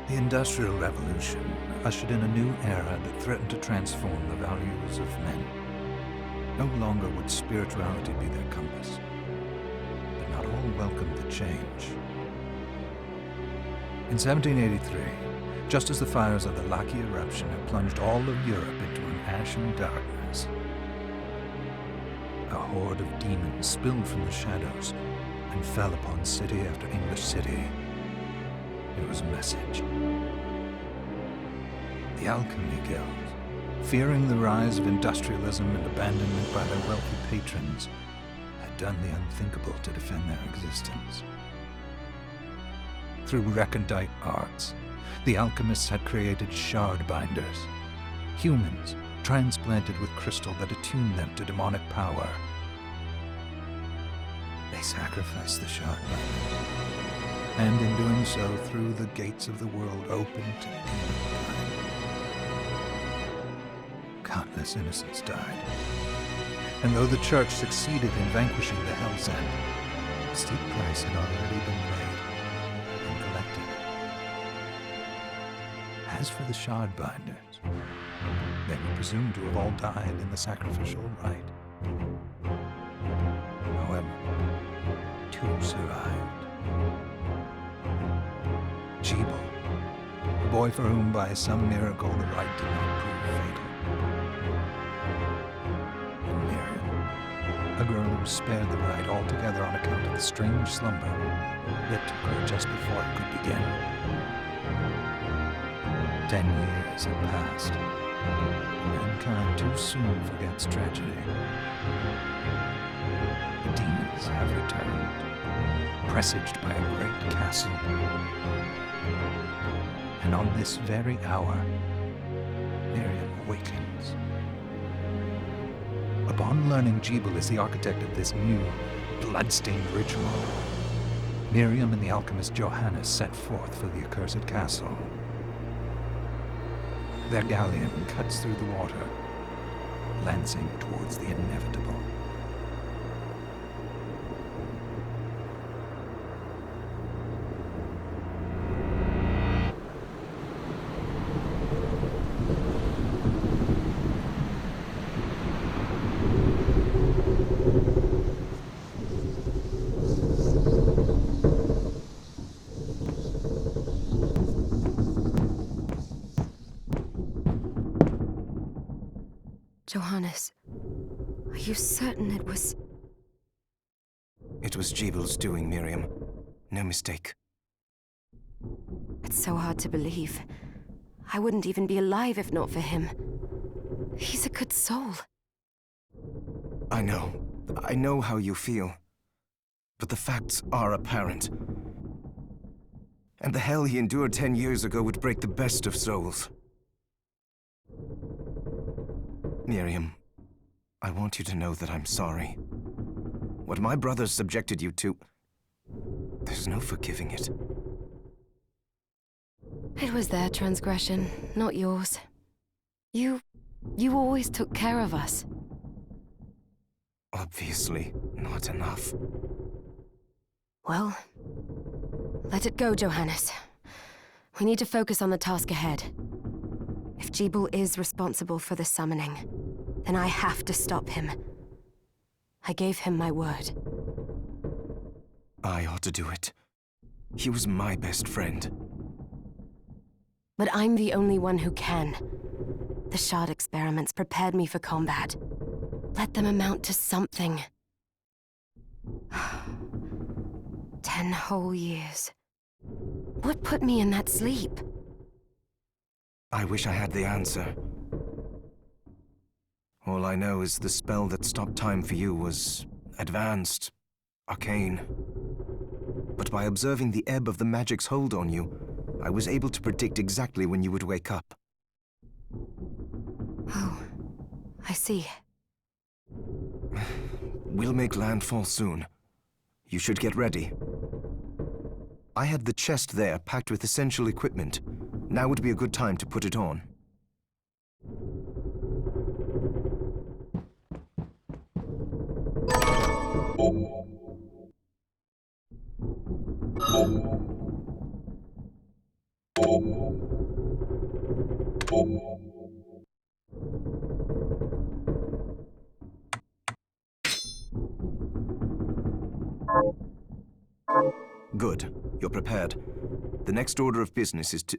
The Industrial Revolution ushered in a new era that threatened to transform the values of men. No longer would spirituality be their compass, but not all welcomed the change. In 1783, just as the fires of the Laki eruption had plunged all of Europe into an ashen darkness, a horde of demons spilled from the shadows and fell upon city after English city. It was a message. The Alchemy Guild, fearing the rise of industrialism and abandonment by their wealthy patrons, had done the unthinkable to defend their existence. Through recondite arts, the alchemists had created shard binders, humans transplanted with crystal that attuned them to demonic power. They sacrificed the shard binders, and in doing so threw the gates of the world open to demonkind. Countless innocents died, and though the Church succeeded in vanquishing the Hell's End, a steep price had already been paid and collected. As for the shard binders, they were presumed to have all died in the sacrificial rite. However, two survived. Gebel, a boy for whom by some miracle the rite did not prove fatal. And Miriam, a girl who was spared the rite altogether on account of the strange slumber that took her just before it could begin. 10 years had passed. Mankind too soon forgets tragedy. The demons have returned, presaged by a great castle. And on this very hour, Miriam awakens. Upon learning Gebel is the architect of this new, bloodstained ritual, Miriam and the alchemist Johannes set forth for the accursed castle. Their galleon cuts through the water, lancing towards the inevitable. Johannes, are you certain it was... It was Gebel's doing, Miriam. No mistake. It's so hard to believe. I wouldn't even be alive if not for him. He's a good soul. I know how you feel. But the facts are apparent. And the hell he endured 10 years ago would break the best of souls. Miriam, I want you to know that I'm sorry. What my brothers subjected you to, there's no forgiving it. It was their transgression, not yours. You always took care of us. Obviously, not enough. Well, let it go, Johannes. We need to focus on the task ahead. If Gebel is responsible for the summoning, then I have to stop him. I gave him my word. I ought to do it. He was my best friend. But I'm the only one who can. The shard experiments prepared me for combat. Let them amount to something. 10 whole years. What put me in that sleep? I wish I had the answer. All I know is the spell that stopped time for you was advanced, arcane. But by observing the ebb of the magic's hold on you, I was able to predict exactly when you would wake up. Oh, I see. We'll make landfall soon. You should get ready. I had the chest there packed with essential equipment. Now would be a good time to put it on. Good. You're prepared. The next order of business is to...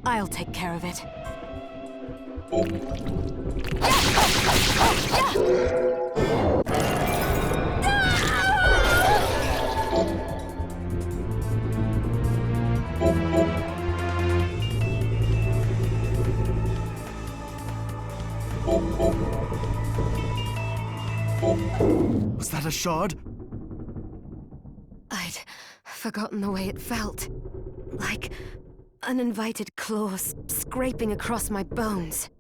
I'll take care of it. Was that a shard? I'd forgotten the way it felt. Like uninvited claws scraping across my bones.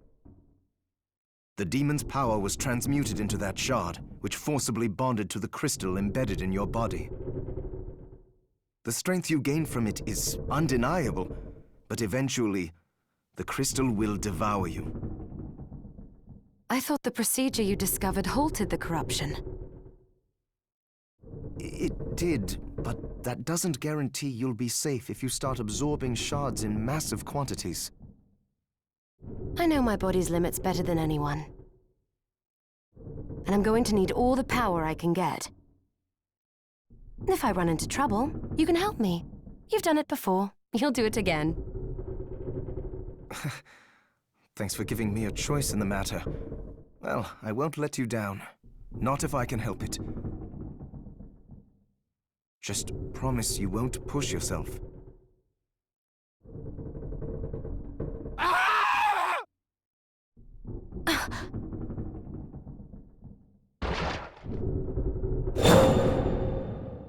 The demon's power was transmuted into that shard, which forcibly bonded to the crystal embedded in your body. The strength you gain from it is undeniable, but eventually, the crystal will devour you. I thought the procedure you discovered halted the corruption. It did, but that doesn't guarantee you'll be safe if you start absorbing shards in massive quantities. I know my body's limits better than anyone. And I'm going to need all the power I can get. If I run into trouble, you can help me. You've done it before. You'll do it again. Thanks for giving me a choice in the matter. Well, I won't let you down. Not if I can help it. Just promise you won't push yourself.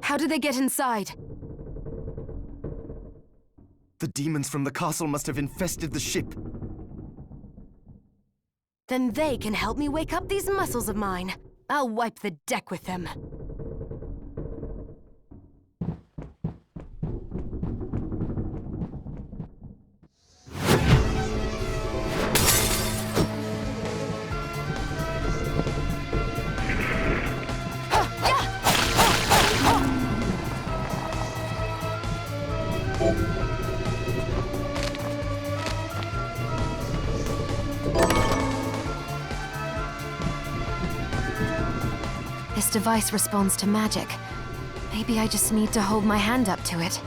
How did they get inside? The demons from the castle must have infested the ship. Then they can help me wake up these muscles of mine. I'll wipe the deck with them. This device responds to magic. Maybe I just need to hold my hand up to it.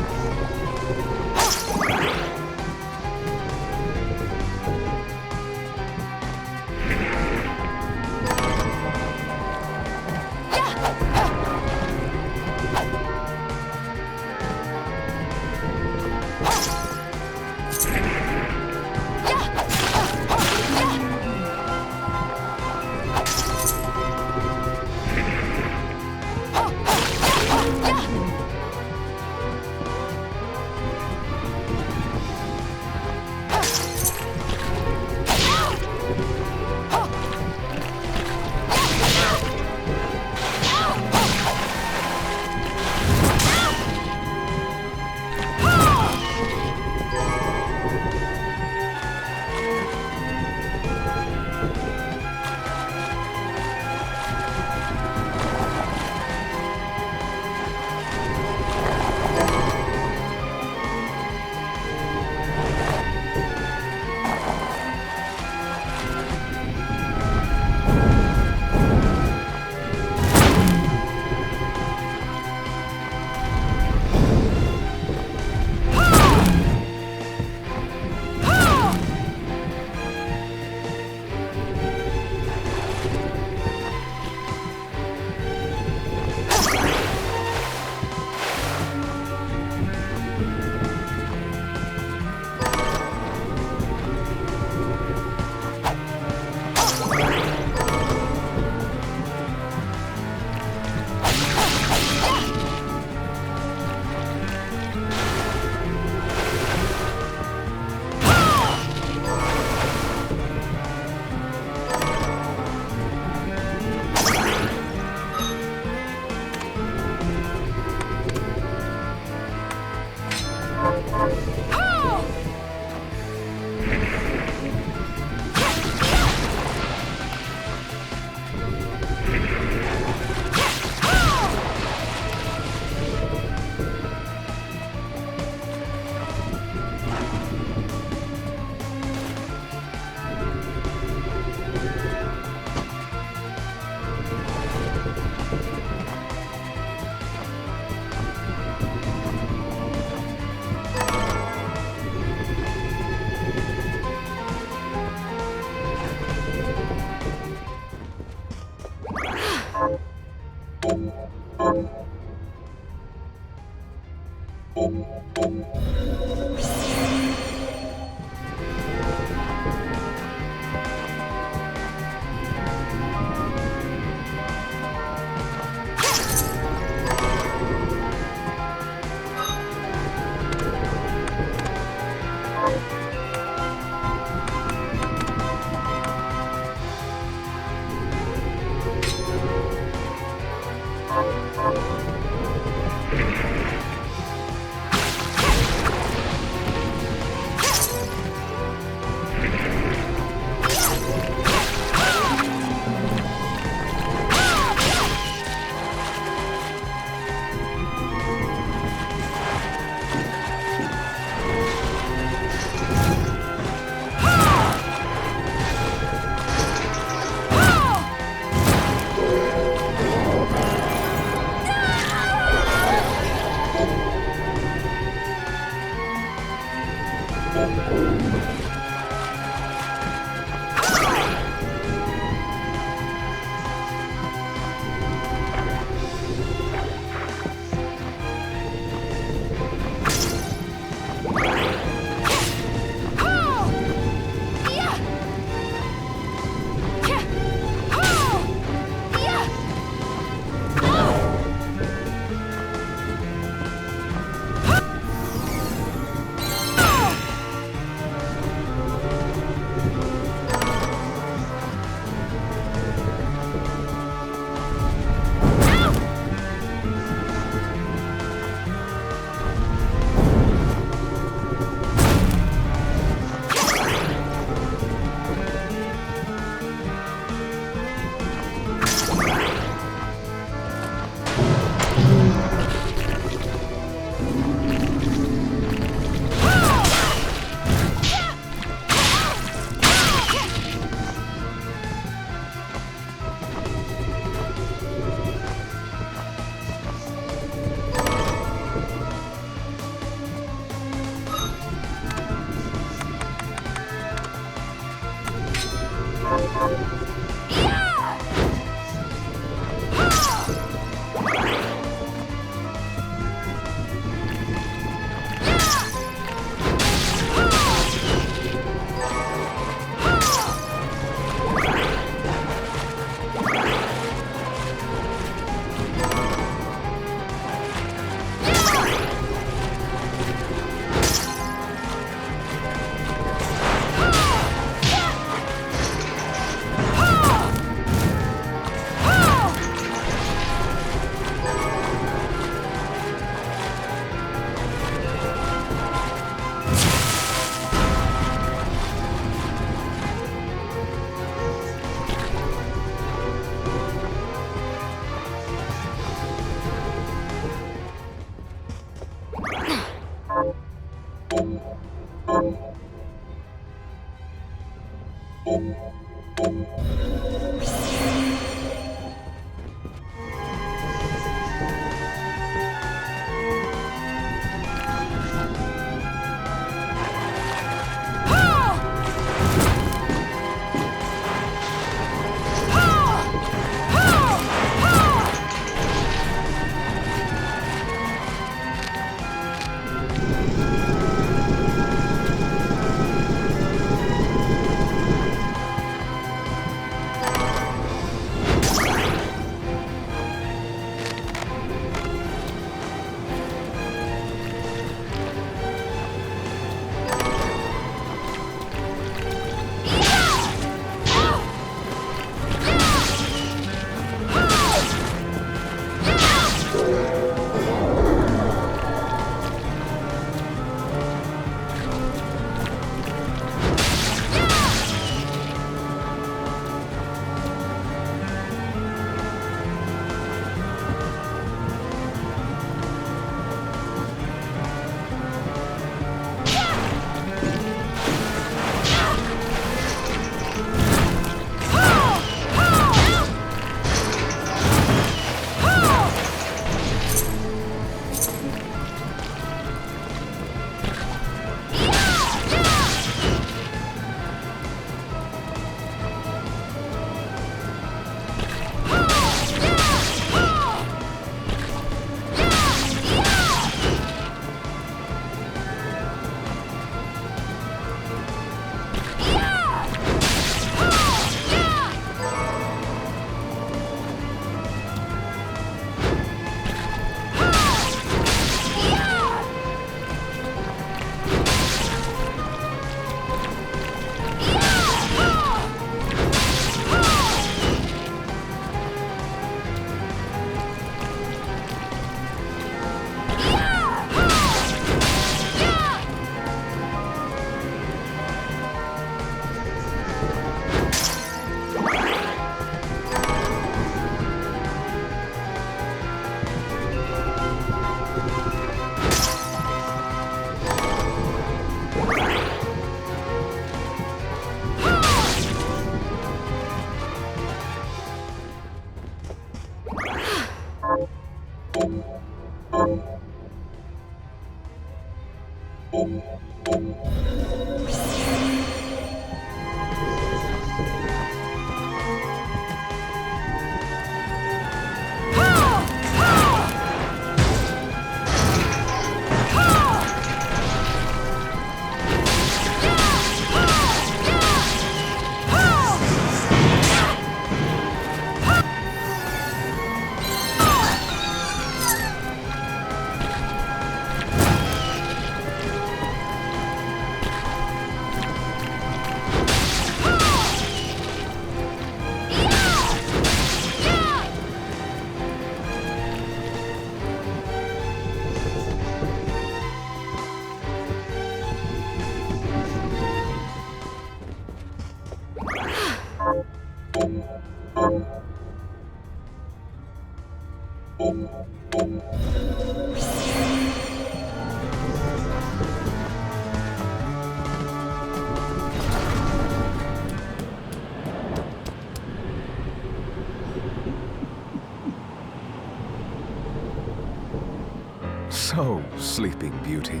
So, Sleeping Beauty,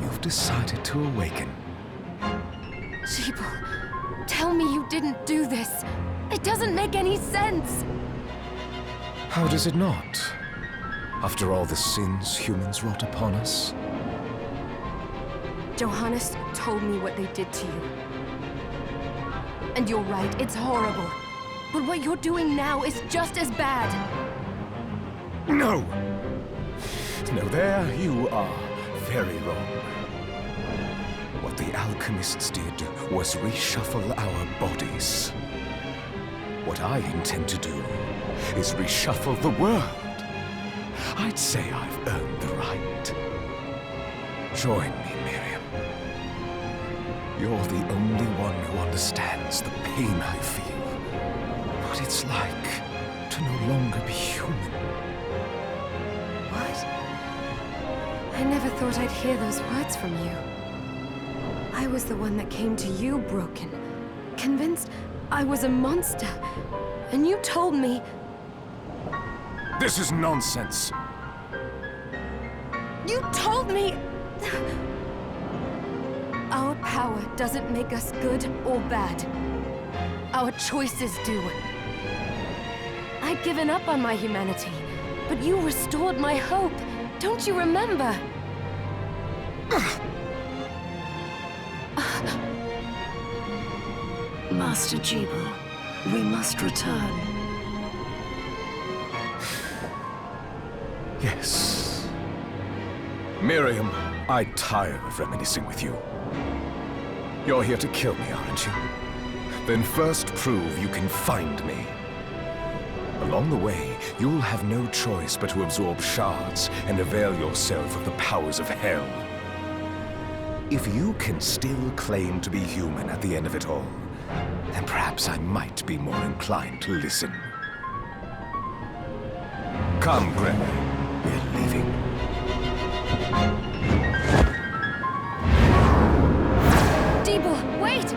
you've decided to awaken. Gebel, tell me you didn't do this. It doesn't make any sense. How does it not? After all the sins humans wrought upon us? Johannes told me what they did to you. And you're right, it's horrible. But what you're doing now is just as bad. No! No, there you are very wrong. What the alchemists did was reshuffle our bodies. What I intend to do is reshuffle the world. I'd say I've earned the right. Join me, Miriam. You're the only one who understands the pain I feel. What it's like to no longer be human. What? I never thought I'd hear those words from you. I was the one that came to you broken, convinced I was a monster. And you told me... This is nonsense. You told me... Our power doesn't make us good or bad. Our choices do. I'd given up on my humanity, but you restored my hope. Don't you remember? Master Gebel, we must return. Yes. Miriam, I tire of reminiscing with you. You're here to kill me, aren't you? Then first prove you can find me. Along the way, you'll have no choice but to absorb shards and avail yourself of the powers of hell. If you can still claim to be human at the end of it all, then perhaps I might be more inclined to listen. Come, Gebel. We're leaving. Gebel, wait!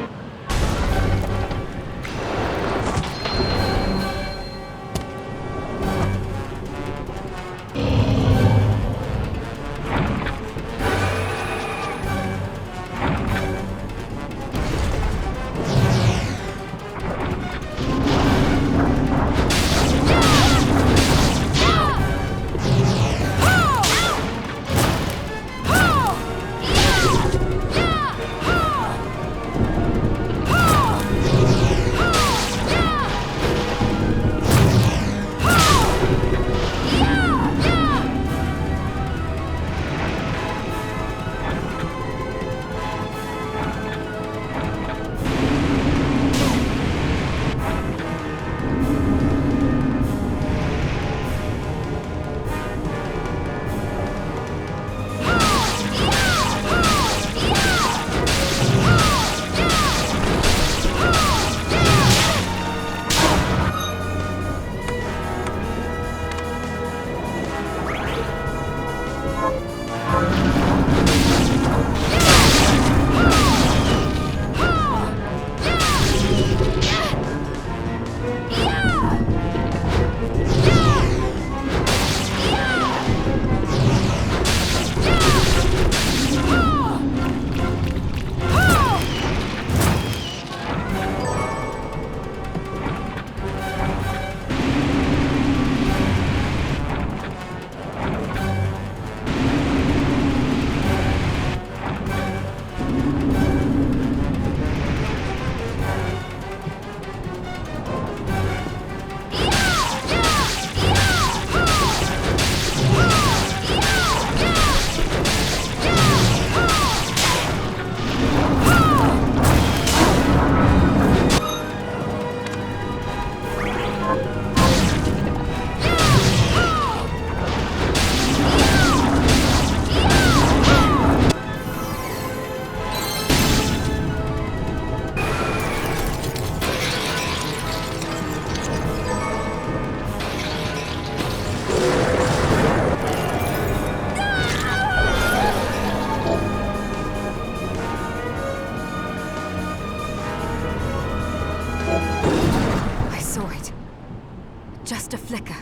just a flicker.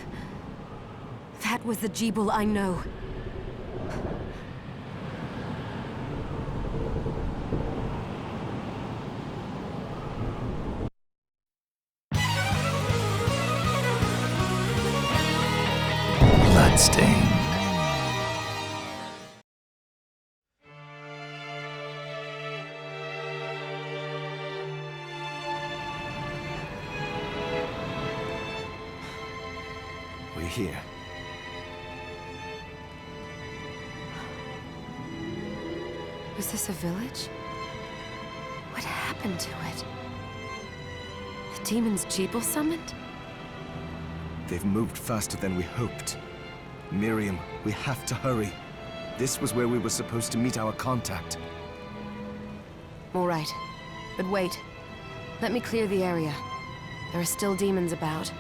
That was the Gebel I know. Bloodstained. We're here. Was this a village? What happened to it? The demons Gebel summoned? They've moved faster than we hoped. Miriam, we have to hurry. This was where we were supposed to meet our contact. All right. But wait. Let me clear the area. There are still demons about.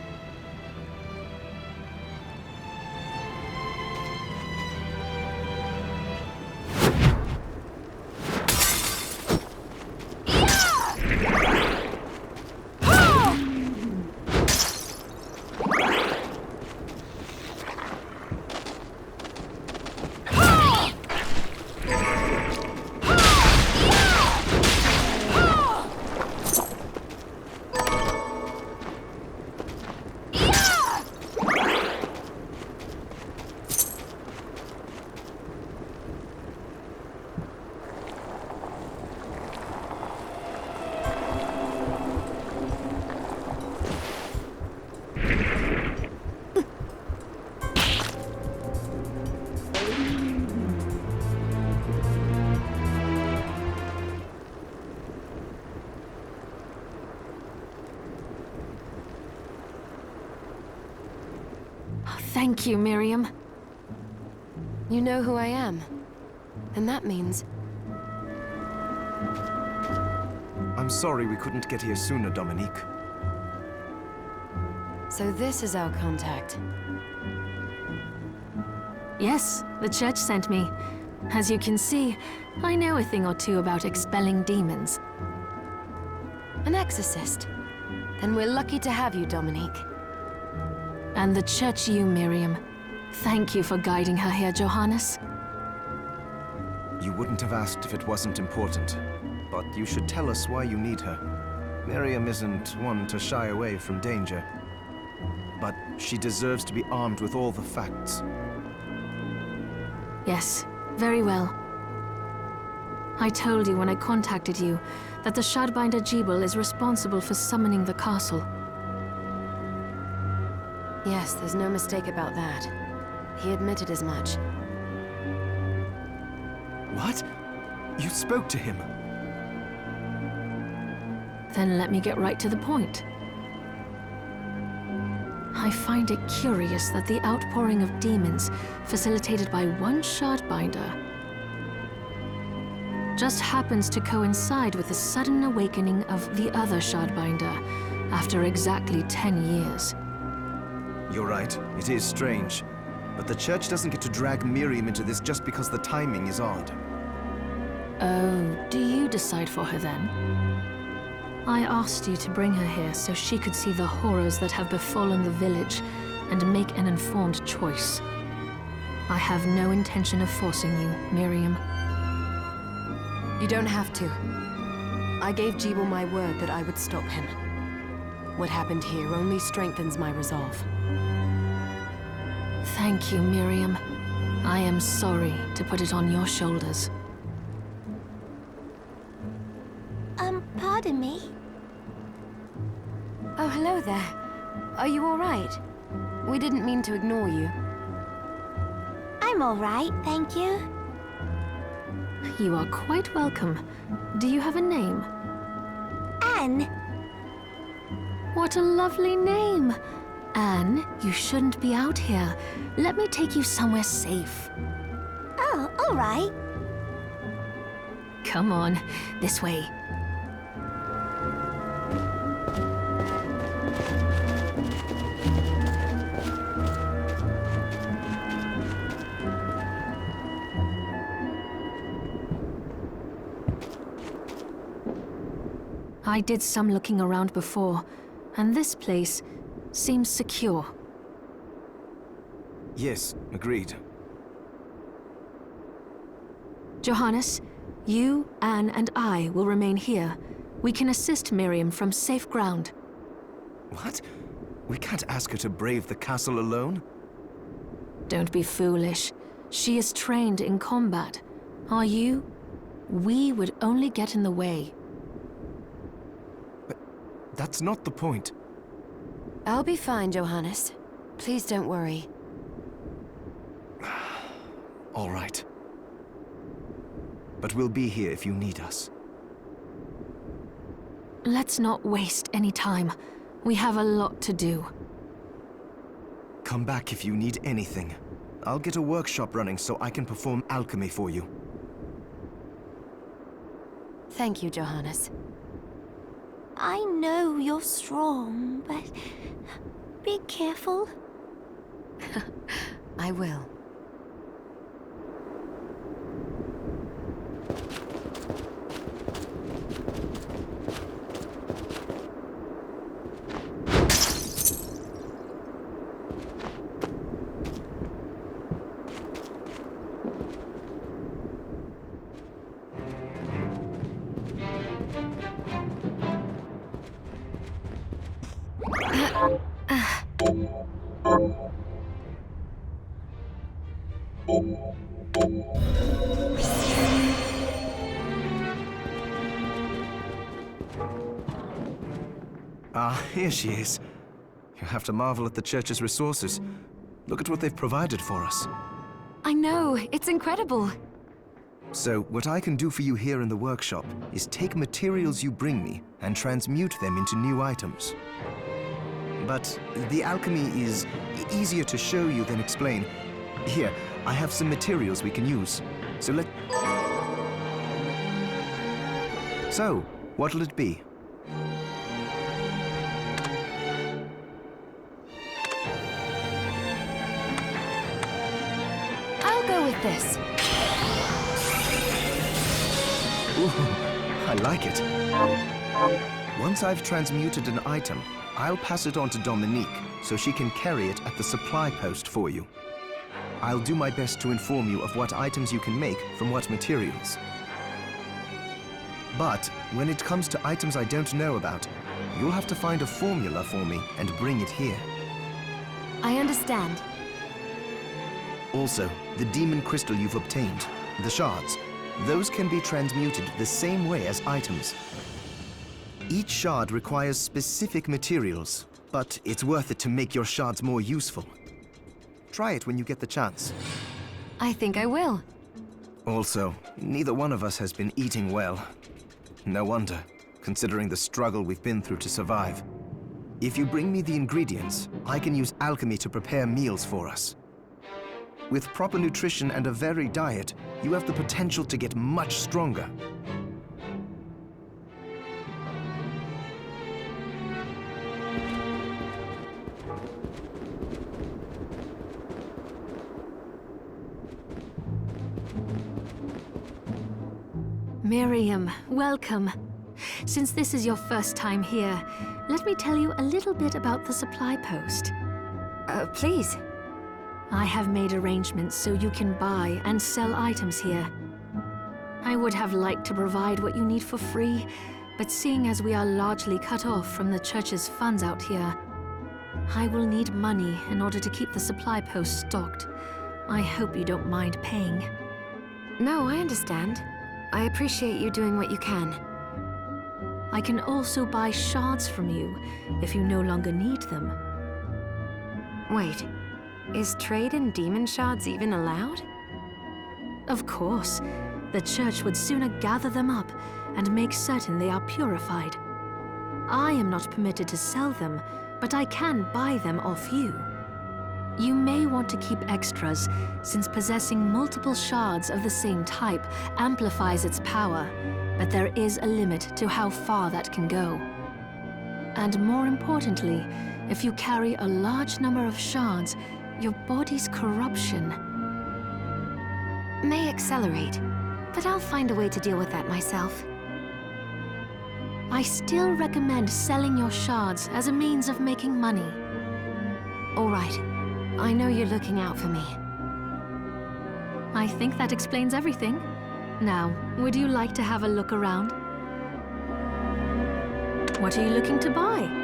Thank you, Miriam. You know who I am. And that means... I'm sorry we couldn't get here sooner, Dominique. So this is our contact. Yes, the church sent me. As you can see, I know a thing or two about expelling demons. An exorcist. Then we're lucky to have you, Dominique. And the church you, Miriam. Thank you for guiding her here, Johannes. You wouldn't have asked if it wasn't important. But you should tell us why you need her. Miriam isn't one to shy away from danger. But she deserves to be armed with all the facts. Yes, very well. I told you when I contacted you that the Shardbinder Gebel is responsible for summoning the castle. Yes, there's no mistake about that. He admitted as much. What? You spoke to him? Then let me get right to the point. I find it curious that the outpouring of demons, facilitated by one Shardbinder, just happens to coincide with the sudden awakening of the other Shardbinder after exactly 10 years. You're right, it is strange. But the church doesn't get to drag Miriam into this just because the timing is odd. Oh, do you decide for her then? I asked you to bring her here so she could see the horrors that have befallen the village and make an informed choice. I have no intention of forcing you, Miriam. You don't have to. I gave Gebel my word that I would stop him. What happened here only strengthens my resolve. Thank you, Miriam. I am sorry to put it on your shoulders. Pardon me? Oh, hello there. Are you all right? We didn't mean to ignore you. I'm all right, thank you. You are quite welcome. Do you have a name? Anne. What a lovely name! Anne, you shouldn't be out here. Let me take you somewhere safe. Oh, all right. Come on, this way. I did some looking around before, and this place seems secure. Yes, agreed. Johannes, you, Anne, and I will remain here. We can assist Miriam from safe ground. What? We can't ask her to brave the castle alone? Don't be foolish. She is trained in combat. Are you? We would only get in the way. But that's not the point. I'll be fine, Johannes. Please don't worry. All right. But we'll be here if you need us. Let's not waste any time. We have a lot to do. Come back if you need anything. I'll get a workshop running so I can perform alchemy for you. Thank you, Johannes. I know you're strong, but be careful. I will. Ah, here she is. You have to marvel at the church's resources. Look at what they've provided for us. I know, it's incredible. So, what I can do for you here in the workshop is take materials you bring me and transmute them into new items. But the alchemy is easier to show you than explain. Here, I have some materials we can use. So, what'll it be? I'll go with this. Ooh, I like it. Once I've transmuted an item, I'll pass it on to Dominique so she can carry it at the supply post for you. I'll do my best to inform you of what items you can make from what materials. But when it comes to items I don't know about, you'll have to find a formula for me and bring it here. I understand. Also, the demon crystal you've obtained, the shards, those can be transmuted the same way as items. Each shard requires specific materials, but it's worth it to make your shards more useful. Try it when you get the chance. I think I will. Also, neither one of us has been eating well. No wonder, considering the struggle we've been through to survive. If you bring me the ingredients, I can use alchemy to prepare meals for us. With proper nutrition and a varied diet, you have the potential to get much stronger. Miriam, welcome. Since this is your first time here, let me tell you a little bit about the supply post. Please. I have made arrangements so you can buy and sell items here. I would have liked to provide what you need for free, but seeing as we are largely cut off from the church's funds out here, I will need money in order to keep the supply post stocked. I hope you don't mind paying. No, I understand. I appreciate you doing what you can. I can also buy shards from you if you no longer need them. Wait, is trade in demon shards even allowed? Of course. The church would sooner gather them up and make certain they are purified. I am not permitted to sell them, but I can buy them off you. You may want to keep extras, since possessing multiple shards of the same type amplifies its power, but there is a limit to how far that can go. And more importantly, if you carry a large number of shards, your body's corruption may accelerate, but I'll find a way to deal with that myself. I still recommend selling your shards as a means of making money. All right. I know you're looking out for me. I think that explains everything. Now, would you like to have a look around? What are you looking to buy?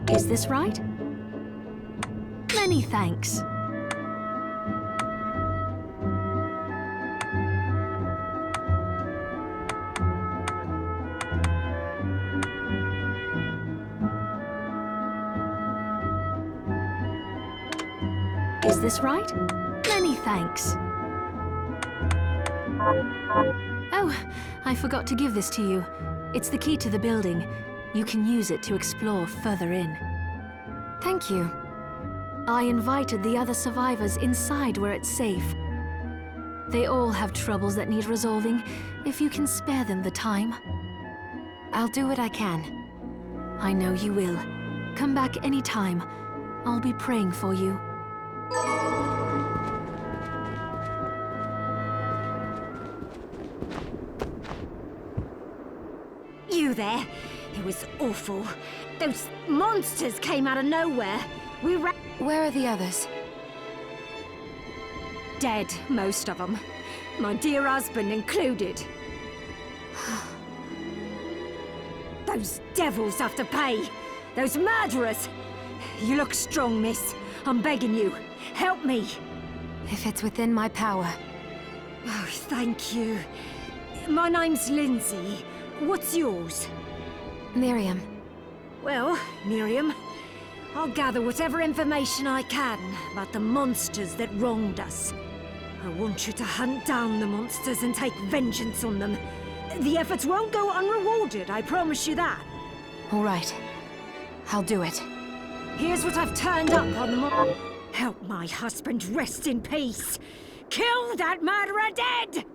Is this right? Many thanks. Is this right? Many thanks. Oh, I forgot to give this to you. It's the key to the building. You can use it to explore further in. Thank you. I invited the other survivors inside where it's safe. They all have troubles that need resolving, if you can spare them the time. I'll do what I can. I know you will. Come back anytime. I'll be praying for you. You there? It was awful. Those monsters came out of nowhere. We ran... Where are the others? Dead, most of them. My dear husband included. Those devils have to pay. Those murderers. You look strong, miss. I'm begging you. Help me. If it's within my power. Oh, thank you. My name's Lindsay. What's yours? Miriam. Well, Miriam, I'll gather whatever information I can about the monsters that wronged us. I want you to hunt down the monsters and take vengeance on them. The efforts won't go unrewarded, I promise you that. All right. I'll do it. Here's what I've turned up on the Help my husband rest in peace. Kill that murderer dead!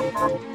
Oh.